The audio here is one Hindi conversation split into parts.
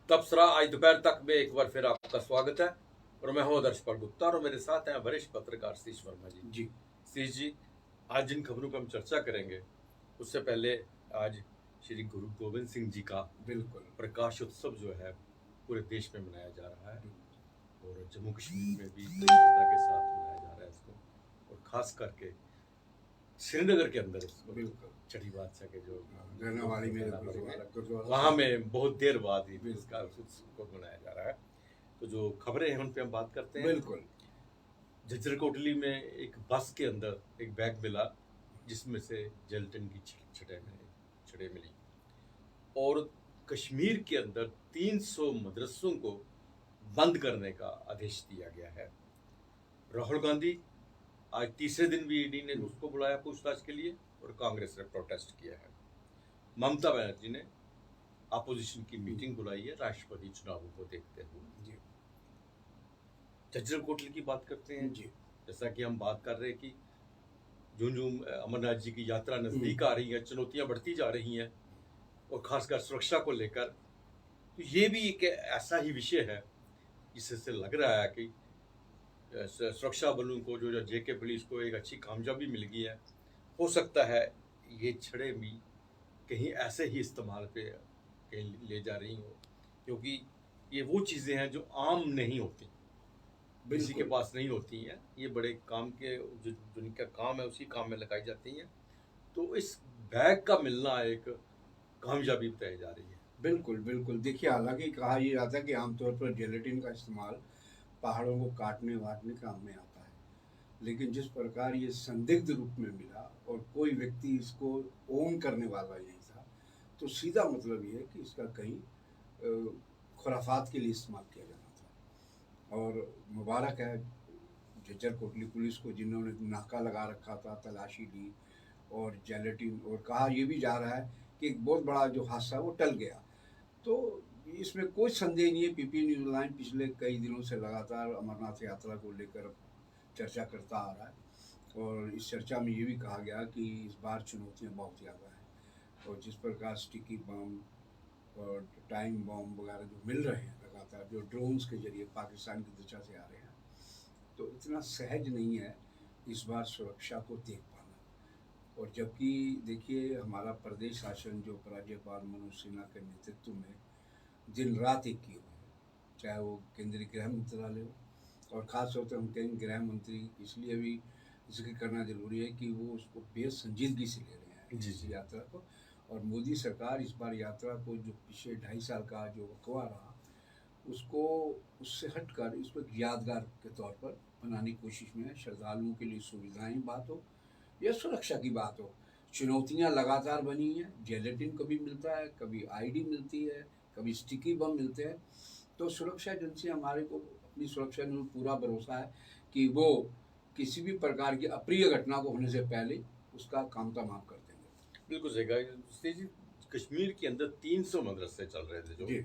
तबसरा आज दोपहर तक में एक बार फिर आपका स्वागत है। और मैं हूं आदर्श पाल गुप्ता और मेरे साथ हैं वरिष्ठ पत्रकार शीश वर्मा जी। जी शीश जी, आज जिन खबरों पर हम चर्चा करेंगे उससे पहले आज श्री गुरु गोविंद सिंह जी का बिल्कुल प्रकाश उत्सव जो है पूरे देश में मनाया जा रहा है और जम्मू कश्मीर में भी बड़ी श्रद्धा के साथ मनाया जा रहा है इसको। और खास करके श्रीनगर के अंदर इसको बिल्कुल छठी बादशाह के जो गरनावाली में गुरुद्वारा वहाँ में बहुत देर बाद ही इसका उत्सव को मनाया जा रहा है। तो जो खबरें हैं उन पे हम बात करते हैं। बिल्कुल झज्जर कोटली में एक बस के अंदर एक बैग मिला जिसमें से जेलेटिन की छड़ें मिली। और कश्मीर के अंदर 300 मदरसों को बंद करने का आदेश दिया गया है। राहुल गांधी आज तीसरे दिन भी ईडी ने उसको बुलाया पूछताछ के लिए और कांग्रेस ने प्रोटेस्ट किया है। ममता बनर्जी ने अपोजिशन की मीटिंग बुलाई है राष्ट्रपति चुनावों को देखते हुए। झज्जर कोटली की बात करते हैं। जैसा कि हम बात कर रहे हैं कि जूं अमरनाथ जी की यात्रा नजदीक आ रही है, चुनौतियां बढ़ती जा रही हैं और खासकर सुरक्षा को लेकर, तो ये भी एक ऐसा ही विषय है जिससे लग रहा है कि सुरक्षा बलों को जो जेके पुलिस को एक अच्छी कामयाबी मिल गई है। हो सकता है ये छड़े भी कहीं ऐसे ही इस्तेमाल पे कहीं ले जा रही हो, क्योंकि ये वो चीज़ें हैं जो आम नहीं होती, किसी के पास नहीं होती हैं। ये बड़े काम के जो जिनका काम है उसी काम में लगाई जाती हैं। तो इस बैग का मिलना एक कामयाबी बताई जा रही है। बिल्कुल बिल्कुल। देखिए, हालांकि कहा यह जाता है कि आमतौर पर जेलेटिन का इस्तेमाल पहाड़ों को काटने वाटने काम में आता है, लेकिन जिस प्रकार ये संदिग्ध रूप में मिला और कोई व्यक्ति इसको ओन करने वाला नहीं था, तो सीधा मतलब ये है कि इसका कहीं खुराफात के लिए इस्तेमाल किया जाना था। और मुबारक है झज्जर कोटली पुलिस को, जिन्होंने नाका लगा रखा था, तलाशी ली और जेलेटिन, और कहा यह भी जा रहा है कि एक बहुत बड़ा जो हादसा वो टल गया। तो इसमें कोई संदेह नहीं है। पीपी न्यूज़ लाइन पिछले कई दिनों से लगातार अमरनाथ यात्रा को लेकर चर्चा करता आ रहा है और इस चर्चा में ये भी कहा गया कि इस बार चुनौतियाँ बहुत ज़्यादा हैं और जिस प्रकार स्टिकी बम और टाइम बम वगैरह जो मिल रहे हैं लगातार, जो ड्रोन्स के जरिए पाकिस्तान की दिशा से आ रहे हैं, तो इतना सहज नहीं है इस बार सुरक्षा को देख पाना। और जबकि देखिए, हमारा प्रदेश शासन जो राज्यपाल मनोज सिन्हा के नेतृत्व में दिन रात एक किए हुए हैं, चाहे वो केंद्रीय गृह मंत्रालय हो, और ख़ास तौर पर हम कहेंगे गृह मंत्री इसलिए भी जिक्र करना जरूरी है कि वो उसको बेहद संजीदगी से ले रहे हैं इस यात्रा को। और मोदी सरकार इस बार यात्रा को, जो पिछले 2.5 साल का जो वकवा रहा, उसको उससे हटकर इसको एक यादगार के तौर पर बनाने की कोशिश में है। श्रद्धालुओं के लिए सुविधाएं बात हो या सुरक्षा की बात हो, चुनौतियां लगातार बनी हैं। जेलेटिन कभी मिलता है, कभी आईडी मिलती है, कभी स्टिकी बम मिलते हैं। तो सुरक्षा एजेंसी हमारे को अपनी सुरक्षा में पूरा भरोसा है कि वो किसी भी प्रकार की अप्रिय घटना को होने से पहले उसका काम तमाम कर देंगे। बिल्कुल सही कहा। कश्मीर के अंदर 300 मदरसे चल रहे थे जो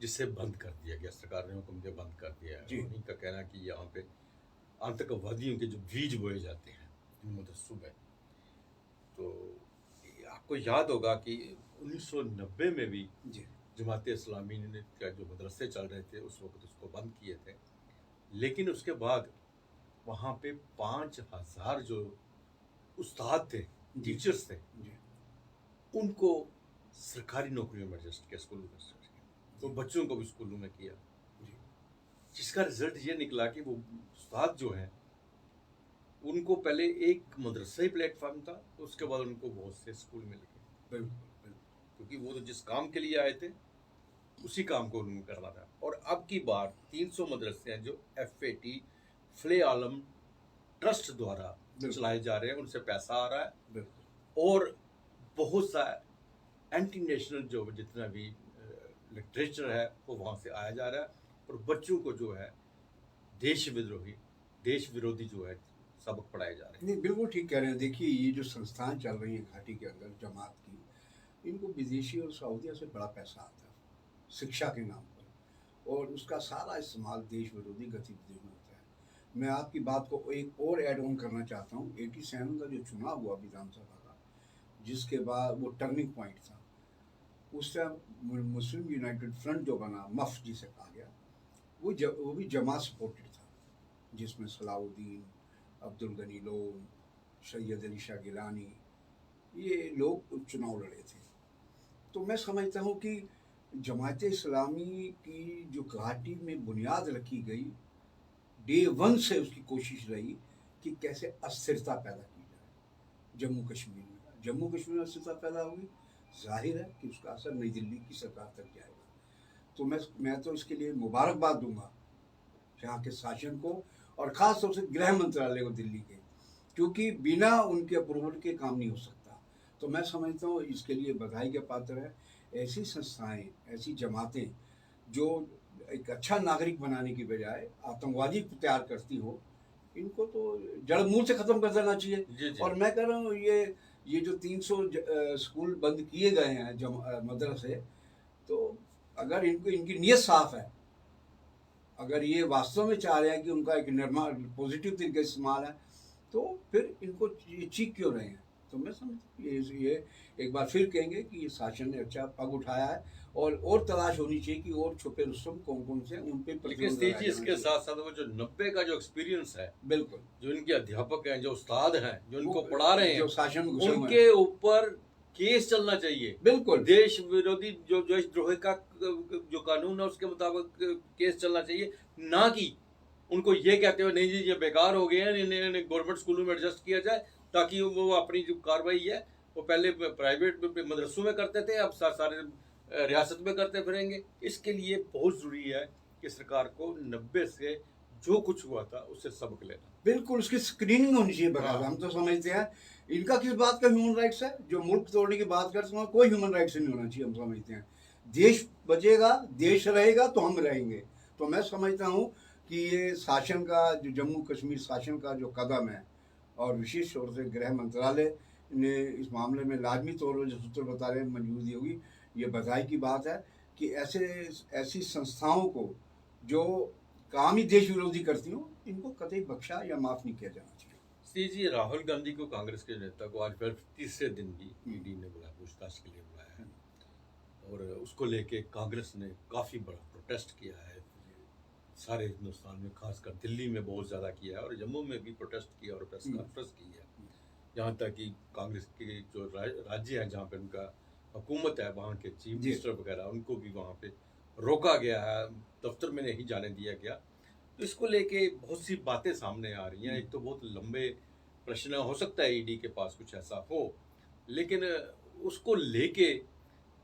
जिसे बंद कर दिया गया, सरकार ने हुक्म दिया बंद कर दिया है। उन्हीं का कहना है कि यहाँ पे आतंकवादियों के जो बीज बोए जाते हैं इन मदरसों में। तो आपको याद होगा कि 1990 में भी जमात इस्लामी ने जो मदरसे चल रहे थे उस वक्त उसको बंद किए थे, लेकिन उसके बाद वहाँ पे 5000 जो उस्ताद थे, टीचर्स थे, उनको सरकारी नौकरियों में एडजस्ट किया, स्कूलों में एडजस्ट किया, तो बच्चों को भी स्कूलों में किया, जिसका रिजल्ट ये निकला कि वो उस्ताद जो हैं उनको पहले एक मदरसा ही प्लेटफॉर्म था, उसके बाद उनको बहुत से स्कूल मिल गए, क्योंकि वो तो जिस काम के लिए आए थे उसी काम को उन्होंने करना था। और अब की बार 300 मदरसे हैं जो FAT फले आलम ट्रस्ट द्वारा चलाए जा रहे हैं, उनसे पैसा आ रहा है और बहुत सा एंटी नेशनल जो जितना भी लिटरेचर है वो वहाँ से आया जा रहा है और बच्चों को जो है देश विरोधी जो है सबक पढ़ाए जा रहे हैं। नहीं, बिल्कुल ठीक कह रहे हैं। देखिए, ये जो संस्थान चल रही है घाटी के अंदर जमात की, इनको विदेशी और सऊदिया से बड़ा पैसा आता है शिक्षा के नाम पर, और उसका सारा इस्तेमाल देश विरोधी गतिविधियों में होता है। मैं आपकी बात को एक और ऐड ऑन करना चाहता हूँ। 87 का जो चुनाव हुआ विधानसभा का, जिसके बाद वो टर्निंग पॉइंट था, उस टाइम मुस्लिम यूनाइटेड फ्रंट जो बना, मफ जिसे कहा गया, वो भी जमात सपोर्टेड था, जिसमें सलाउद्दीन, अब्दुल गनी लोन, सैयद अली शाह गिलानी, ये लोग चुनाव लड़े थे। तो मैं समझता हूँ कि जमात इस्लामी की जो घाटी में बुनियाद रखी गई, डे वन से उसकी कोशिश रही कि कैसे अस्थिरता पैदा की जाए जम्मू कश्मीर में। जम्मू कश्मीर में अस्थिरता पैदा होगी, जाहिर है कि उसका असर नई दिल्ली की सरकार तक जाएगा। तो मैं तो इसके लिए मुबारकबाद दूंगा यहाँ के शासन को, और ख़ास तौर से गृह मंत्रालय को दिल्ली के, क्योंकि बिना उनके अप्रूवल के काम नहीं हो सकता। तो मैं समझता हूँ इसके लिए बधाई के पात्र है। ऐसी संस्थाएं, ऐसी जमातें जो एक अच्छा नागरिक बनाने की बजाय आतंकवादी तैयार करती हो, इनको तो जड़ मूल से ख़त्म कर देना चाहिए। जी जी। और मैं कह रहा हूँ ये जो 300 स्कूल बंद किए गए हैं मदरसे, तो अगर इनकी नीयत साफ है, अगर ये वास्तव में चाह रहे हैं कि उनका एक निर्माण पॉजिटिव तरीके से इस्तेमाल है, तो फिर इनको ये चीख क्यों रहे हैं। तो मैं समझता हूँ ये एक बार फिर कहेंगे कि ये शासन ने अच्छा पग उठाया है, और तलाश होनी चाहिए कि और छुपे रुस्तम कौन कौन से उन पे लेकिन प्रतिबंध जी इसके साथ साथ वो जो 90 का जो एक्सपीरियंस है, बिल्कुल, जो इनके अध्यापक हैं, जो उस्ताद हैं, जो इनको वो पढ़ा रहे हैं, जो शासन में घुसे हुए हैं, उनके ऊपर केस चलना चाहिए। बिल्कुल देश विरोधी जो देशद्रोह का जो कानून है उसके मुताबिक केस चलना चाहिए, ना कि उनको ये कहते हुए नहीं जी ये बेकार हो गए हैं, इन्हें गवर्नमेंट स्कूलों में एडजस्ट किया जाए, ताकि वो अपनी जो कार्रवाई है वो पहले प्राइवेट मदरसों में करते थे, अब सारे रियासत में करते फिरेंगे। इसके लिए बहुत ज़रूरी है कि सरकार को 90 से जो कुछ हुआ था उससे सबक लेना। बिल्कुल, उसकी स्क्रीनिंग होनी चाहिए बराबर। हम तो समझते हैं इनका किस बात का ह्यूमन राइट्स है, जो मुल्क तोड़ने की बात करते हैं, कोई ह्यूमन राइट्स नहीं होना चाहिए। हम समझते हैं देश बचेगा, देश रहेगा तो हम रहेंगे। तो मैं समझता हूँ कि ये शासन का, जो जम्मू कश्मीर शासन का जो कदम है, और विशेष तौर से गृह मंत्रालय ने इस मामले में लाजमी तौर पर जो सूत्र बता रहे हैं मंजूरी होगी, ये बधाई की बात है कि ऐसी संस्थाओं को जो काम ही देश विरोधी करती हूँ, इनको कतई बख्शा या माफ़ नहीं किया जाना चाहिए। सी जी, राहुल गांधी को, कांग्रेस के नेता को, आज फिर तीसरे दिन भी ईडी ने बुलाया, पूछताछ के लिए बुलाया है, और उसको लेके कांग्रेस ने काफ़ी बड़ा प्रोटेस्ट किया है सारे हिंदुस्तान में, खासकर दिल्ली में बहुत ज़्यादा किया है, और जम्मू में भी प्रोटेस्ट किया और प्रेस कॉन्फ्रेंस की है। यहाँ तक कि कांग्रेस के जो राज्य हैं जहाँ पे उनका हुकूमत है, वहाँ के चीफ मिनिस्टर वगैरह, उनको भी वहाँ पे रोका गया है, दफ्तर में नहीं जाने दिया गया। तो इसको लेके बहुत सी बातें सामने आ रही हैं। एक तो बहुत लंबे प्रश्न, हो सकता है ईडी के पास कुछ ऐसा हो, लेकिन उसको लेके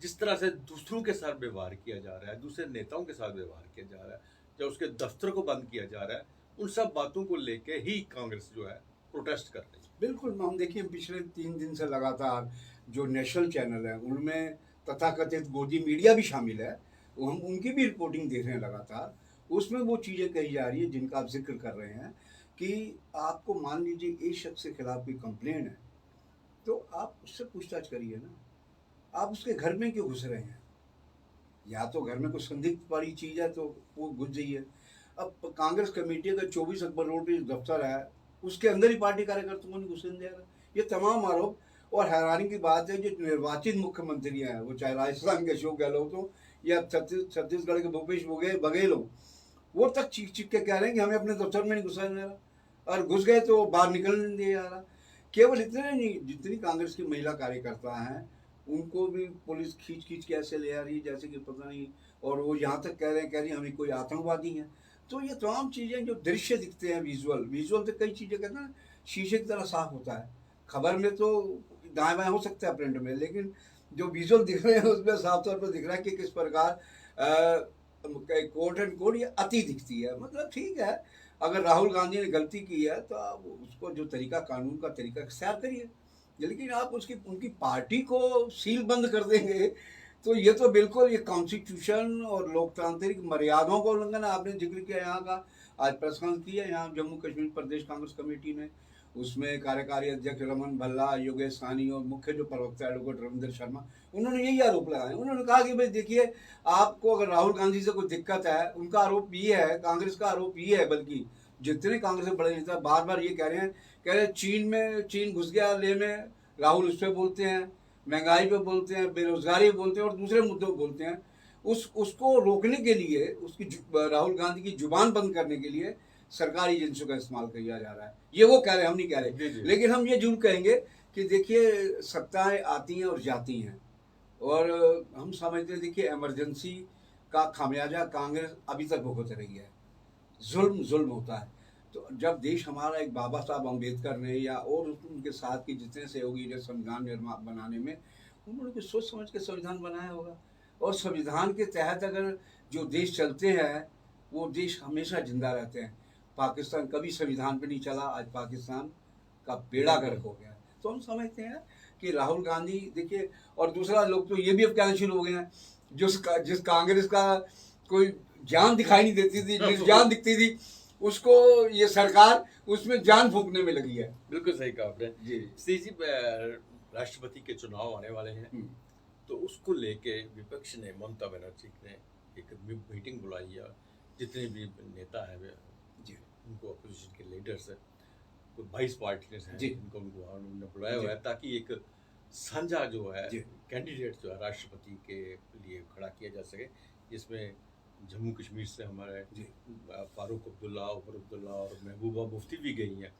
जिस तरह से दूसरों के साथ व्यवहार किया जा रहा है, दूसरे नेताओं के साथ व्यवहार किया जा रहा है, या उसके दफ्तर को बंद किया जा रहा है, उन सब बातों को लेके ही कांग्रेस जो है प्रोटेस्ट कर रही है। बिल्कुल, हम देखिए पिछले 3 दिन से लगातार जो नेशनल चैनल है, उनमें तथाकथित गोदी मीडिया भी शामिल है, हम उनकी भी रिपोर्टिंग देख रहे हैं लगातार। उसमें वो चीज़ें कही जा रही है जिनका आप जिक्र कर रहे हैं, कि आपको मान लीजिए एक शख्स के खिलाफ कोई कंप्लेन है, तो आप उससे पूछताछ करिए ना, आप उसके घर में क्यों घुस रहे हैं? या तो घर में कोई संदिग्ध वाली चीज़ है तो वो घुस जाइए। अब कांग्रेस कमेटी का 24 अकबर रोड पे दफ्तर है, उसके अंदर ही पार्टी कार्यकर्ताओं को नहीं घुसने दे रहा। ये तमाम आरोप, और हैरानी की बात है जो निर्वाचित मुख्यमंत्री हैं, वो चाहे राजस्थान के अशोक गहलोत हो या छत्तीसगढ़ के भूपेश बघेल हो, वो तक चीख चीख के कह रहे हैं कि हमें अपने दफ्तर में नहीं घुसने दे रहा, और घुस गए तो बाहर निकलने नहीं दिया जा रहा। केवल इतने नहीं, जितनी कांग्रेस की महिला कार्यकर्ता हैं उनको भी पुलिस खींच खींच के ऐसे ले आ रही है जैसे कि पता नहीं, और वो यहाँ तक कह रही हमें कोई आतंकवादी है। तो ये तमाम चीज़ें जो दृश्य दिखते हैं, विजुअल तो कई चीज़ें कहते हैं शीशे की तरह साफ होता है, खबर में तो दाएं बाएं हो सकता है प्रिंट में, लेकिन जो विजुअल दिख रहे हैं उसमें साफ तौर पर दिख रहा है कि किस प्रकार कोट एंड कोट ये अति दिखती है। मतलब ठीक है, अगर राहुल गांधी ने गलती की है तो आप उसको जो तरीका, कानून का तरीका इख्तियार करिए, लेकिन आप उनकी पार्टी को सील बंद कर देंगे तो ये तो बिल्कुल ये कॉन्स्टिट्यूशन और लोकतांत्रिक मर्यादाओं का उल्लंघन है। आपने जिक्र किया यहाँ का, आज प्रेस कॉन्फ्रेंस की है यहाँ जम्मू कश्मीर प्रदेश कांग्रेस कमेटी ने, उसमें कार्यकारी अध्यक्ष रमन भल्ला, योगेश सानी और मुख्य जो प्रवक्ता एडवोकेट रविंद्र शर्मा, उन्होंने यही आरोप लगाए। उन्होंने कहा कि भाई देखिए, आपको अगर राहुल गांधी से कोई दिक्कत है, उनका आरोप ये है, कांग्रेस का आरोप ये है, बल्कि जितने कांग्रेस के बड़े नेता बार बार ये कह रहे हैं चीन घुस गया ले में, राहुल उस पर बोलते हैं, महंगाई पे बोलते हैं, बेरोजगारी पे बोलते हैं और दूसरे मुद्दों पे बोलते हैं। उसको रोकने के लिए, राहुल गांधी की जुबान बंद करने के लिए सरकारी एजेंसियों का इस्तेमाल किया जा रहा है। ये वो कह रहे हैं, हम नहीं कह रहे। लेकिन हम ये जरूर कहेंगे कि देखिए, सत्ताएं आती हैं और जाती हैं, और हम समझते हैं, देखिए, इमरजेंसी का खामियाजा कांग्रेस अभी तक भुगत रही है। जुल्म होता है। तो जब देश हमारा एक बाबा साहब अम्बेडकर ने या और उनके साथ के जितने सहयोगी जो संविधान निर्माण बनाने में, उन्होंने कुछ सोच समझ के संविधान बनाया होगा, और संविधान के तहत अगर जो देश चलते हैं वो देश हमेशा जिंदा रहते हैं। पाकिस्तान कभी संविधान पे नहीं चला, आज पाकिस्तान का बेड़ा गर्क हो गया। तो हम समझते हैं कि राहुल गांधी, देखिए, और दूसरा, लोग तो ये भी अब कहना शुरू हो गए हैं, जिस कांग्रेस का कोई जान दिखाई नहीं देती थी, जिस जान दिखती थी, उसको ये सरकार उसमें जान फूंकने में लगी है। बिल्कुल सही कहा आपने जी जी। राष्ट्रपति के चुनाव आने वाले हैं, तो उसको लेके विपक्ष ने, ममता बनर्जी ने एक मीटिंग बुलाई है। जितने भी नेता हैं जी, उनको, अपोजिशन के लीडर्स हैं, तो 22 पार्टीज हैं जिनको उन्होंने बुलाया हुआ है, ताकि एक साझा जो है कैंडिडेट जो है राष्ट्रपति के लिए खड़ा किया जा सके, जिसमें जम्मू कश्मीर से हमारे फारूक अब्दुल्ला, उमर अब्दुल्ला और महबूबा मुफ्ती भी गई हैं।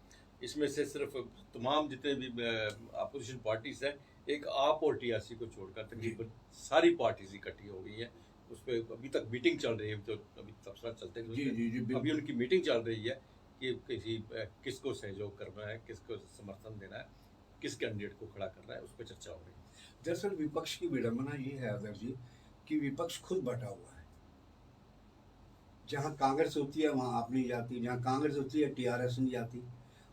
इसमें से सिर्फ तमाम जितने भी अपोजिशन पार्टीज हैं, एक आप और टीआरसी को छोड़कर तकरीबन सारी पार्टीज इकट्ठी हो गई हैं। उस पर अभी तक मीटिंग चल रही है, जो अभी तबसरा चलते हैं, अभी उनकी मीटिंग चल रही है कि किसको सहयोग करना है, किसको समर्थन देना है, किस कैंडिडेट को खड़ा करना है, उस पर चर्चा हो रही है। दरअसल विपक्ष की विडंबना ये है अदर जी, कि विपक्ष खुद बटा हुआ है। जहाँ कांग्रेस होती है वहाँ आप नहीं जाती, जहाँ कांग्रेस होती है टीआरएस नहीं जाती।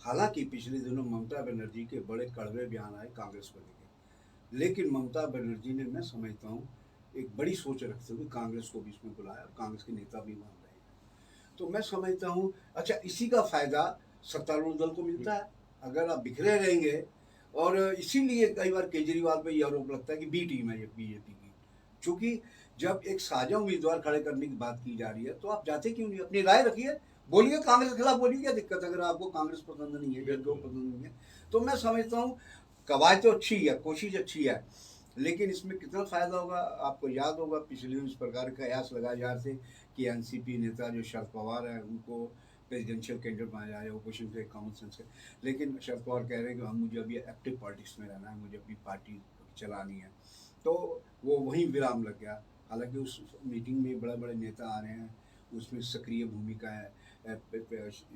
हालांकि पिछले दिनों ममता बनर्जी के बड़े कड़वे बयान आए कांग्रेस को लेकर, लेकिन ममता बनर्जी ने, मैं समझता हूँ, एक बड़ी सोच रखते हुए कांग्रेस को भी इसमें बुलाया, और कांग्रेस के नेता भी मान रहे हैं। तो मैं समझता हूँ, अच्छा, इसी का फायदा सत्तारूढ़ दल को मिलता है अगर आप बिखरे रहेंगे। और इसीलिए कई बार केजरीवाल पे ये आरोप लगता है कि बी टीम है ये बीजेपी की, क्योंकि जब एक साझा उम्मीदवार खड़े करने की बात की जा रही है, तो आप जाते क्यों नहीं? अपनी राय रखिए, बोलिए, कांग्रेस के खिलाफ बोलिए, क्या दिक्कत है? अगर आपको कांग्रेस पसंद नहीं है, जो पसंद नहीं है, तो मैं समझता हूँ कवायद तो अच्छी है, कोशिश अच्छी है, लेकिन इसमें कितना फायदा होगा? आपको याद होगा पिछले इस प्रकार का कयास लगाए जा रहे थे कि एनसीपी नेता जो शरद पवार है उनको प्रेसिडेंशियल कैंडिडेट बनाया जाए, अपोजिशन से कॉमन सेंस से। लेकिन शरद पवार कह रहे हैं कि मुझे अभी एक्टिव पॉलिटिक्स में रहना है, मुझे अपनी पार्टी चलानी है, तो वो वहीं विराम लग गया। हालांकि उस मीटिंग में बड़े बड़े नेता आ रहे हैं, उसमें सक्रिय भूमिका है,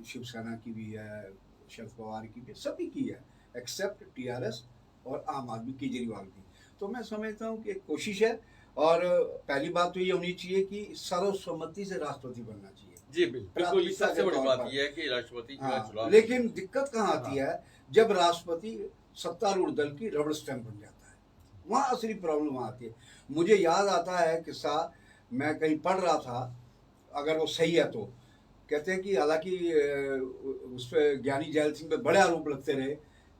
शिवसेना की भी है, शरद पवार की भी, सभी की है, एक्सेप्ट टीआरएस और आम आदमी केजरीवाल की। तो मैं समझता हूँ कि एक कोशिश है, और पहली बात तो ये होनी चाहिए कि सर्वसम्मति से राष्ट्रपति बनना चाहिए। जी बिल्कुल, सबसे बड़ी बात ये है कि राष्ट्रपति जो है चुनाव। लेकिन दिक्कत कहाँ आती है? जब राष्ट्रपति सत्तारूढ़ दल की रबड़ स्टैंप बन जाता है, वहाँ असली प्रॉब्लम आती है। मुझे याद आता है किस्सा, मैं कहीं पढ़ रहा था, अगर वो सही है तो, कहते हैं कि हालांकि उस पर ज्ञानी जैल सिंह पे बड़े आरोप लगते रहे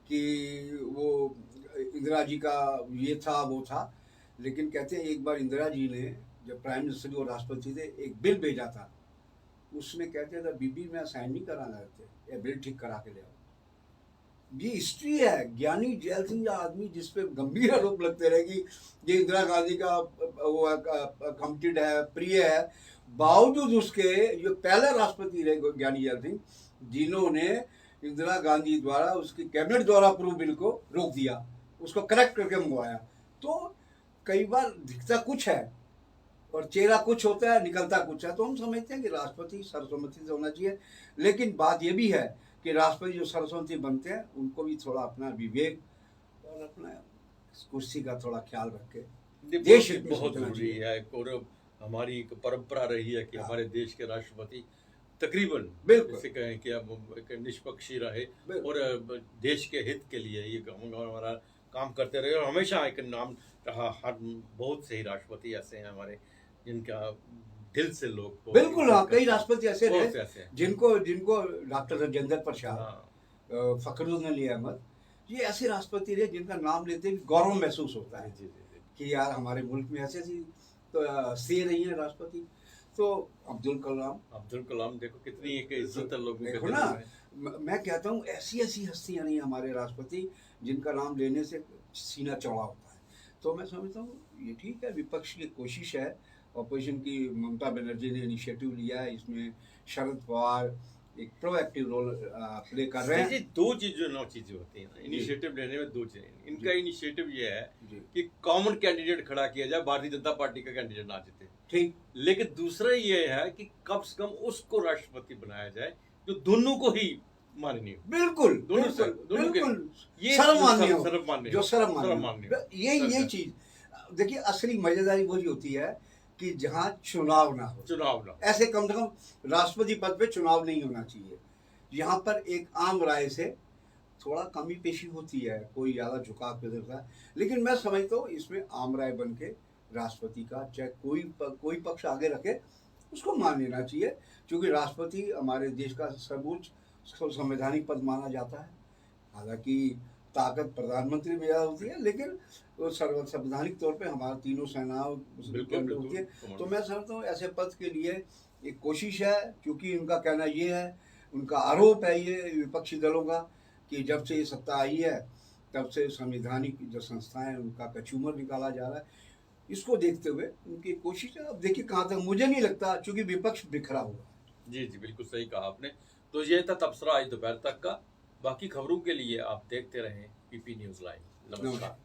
कि वो इंदिरा जी का ये था वो था, लेकिन कहते हैं एक बार इंदिरा जी ने, जब प्राइम मिनिस्टर और राष्ट्रपति थे, एक बिल भेजा था, उसने कहते थे बीबी मैं साइन नहीं कराना रहते, ये बिल ठीक करा के ले आओ। ये हिस्ट्री है। ज्ञानी जैल सिंह आदमी जिस पे गंभीर आरोप लगते रहे कि ये इंदिरा गांधी का वो कमिटेड है, प्रिय है, बावजूद उसके जो पहले राष्ट्रपति रहे ज्ञानी जैल सिंह, जिन्होंने इंदिरा गांधी द्वारा उसकी कैबिनेट द्वारा अप्रूव बिल को रोक दिया, उसको करेक्ट करके मंगवाया। तो कई बार दिखता कुछ है और चेहरा कुछ होता है, निकलता कुछ है। तो हम समझते हैं कि राष्ट्रपति सर्वसम्मति से होना चाहिए, लेकिन बात यह भी है कि राष्ट्रपति जो सर्वसम्मति बनते हैं उनको भी थोड़ा अपना विवेक और अपना कुर्सी का थोड़ा ख्याल रखे। देश बहुत जरूरी है, और हमारी एक परंपरा रही है कि हमारे देश के राष्ट्रपति तकरीबन जैसे कहें कि अब एक निष्पक्ष ही रहे और देश के हित के लिए ये हमारा काम करते रहे। और हमेशा एक नाम रहा, हर बहुत से ही राष्ट्रपति ऐसे हैं हमारे जिनका दिल से लोग बिल्कुल, हाँ, कई राष्ट्रपति ऐसे रहे जिनको डॉक्टर राजेंद्र प्रसाद, फखरुद्दीन अली अहमद, ये ऐसे राष्ट्रपति रहे जिनका नाम लेते ही गौरव महसूस होता है कि यार हमारे मुल्क में ऐसे तो से रही है राष्ट्रपति। तो अब्दुल कलाम देखो कितनी एक इज्जत लोगों के ना। मैं कहता हूँ ऐसी हस्तियां नहीं हमारे राष्ट्रपति जिनका नाम लेने से सीना चौड़ा होता है। तो मैं समझता हूँ ये ठीक है, विपक्ष की कोशिश है, ऑपोजिशन की ममता बनर्जी ने इनिशिएटिव लिया है, इसमें शरद पवार एक प्रोएक्टिव रोल प्ले कर रहे हैं। जी, दो चीजें होती हैं इनिशिएटिव लेने में, दो चीजें। इनका इनिशिएटिव ये है कि कॉमन कैंडिडेट खड़ा किया जाए, भारतीय जनता पार्टी का कैंडिडेट ना जीते, ठीक। लेकिन दूसरा ये है कि कम से कम उसको राष्ट्रपति बनाया जाए जो दोनों को ही माननीय, बिल्कुल दोनों बिल्कुल ये सर्वमान्य जो सर्वमान्य ये चीज देखिए, असली मजेदारी वही होती है कि जहाँ चुनाव ना हो, ऐसे कम से कम राष्ट्रपति पद पे चुनाव नहीं होना चाहिए। यहाँ पर एक आम राय से थोड़ा कमी पेशी होती है, कोई ज़्यादा झुकाव कर देता है, लेकिन मैं समझता हूँ इसमें आम राय बन के राष्ट्रपति का चाहे कोई पक्ष आगे रखे उसको मान लेना चाहिए, क्योंकि राष्ट्रपति हमारे देश का सर्वोच्च संवैधानिक पद माना जाता है। हालांकि ताकत प्रधानमंत्री में ज़्यादा होती है, लेकिन वो संवैधानिक तौर पे हमारा तीनों सेनाओं होती है। तो मैं समझता हूँ ऐसे पद के लिए एक कोशिश है, क्योंकि उनका कहना ये है, उनका आरोप है ये विपक्षी दलों का, कि जब से ये सत्ता आई है तब से संवैधानिक जो संस्थाएं हैं उनका कचूमर निकाला जा रहा है। इसको देखते हुए उनकी कोशिश है, अब देखिए कहाँ तक, मुझे नहीं लगता, क्योंकि विपक्ष बिखरा हुआ। जी बिल्कुल सही कहा आपने। तो ये था तबसरा आज दोपहर तक का। बाकी खबरों के लिए आप देखते रहें पीपी न्यूज़ लाइव। नमस्कार।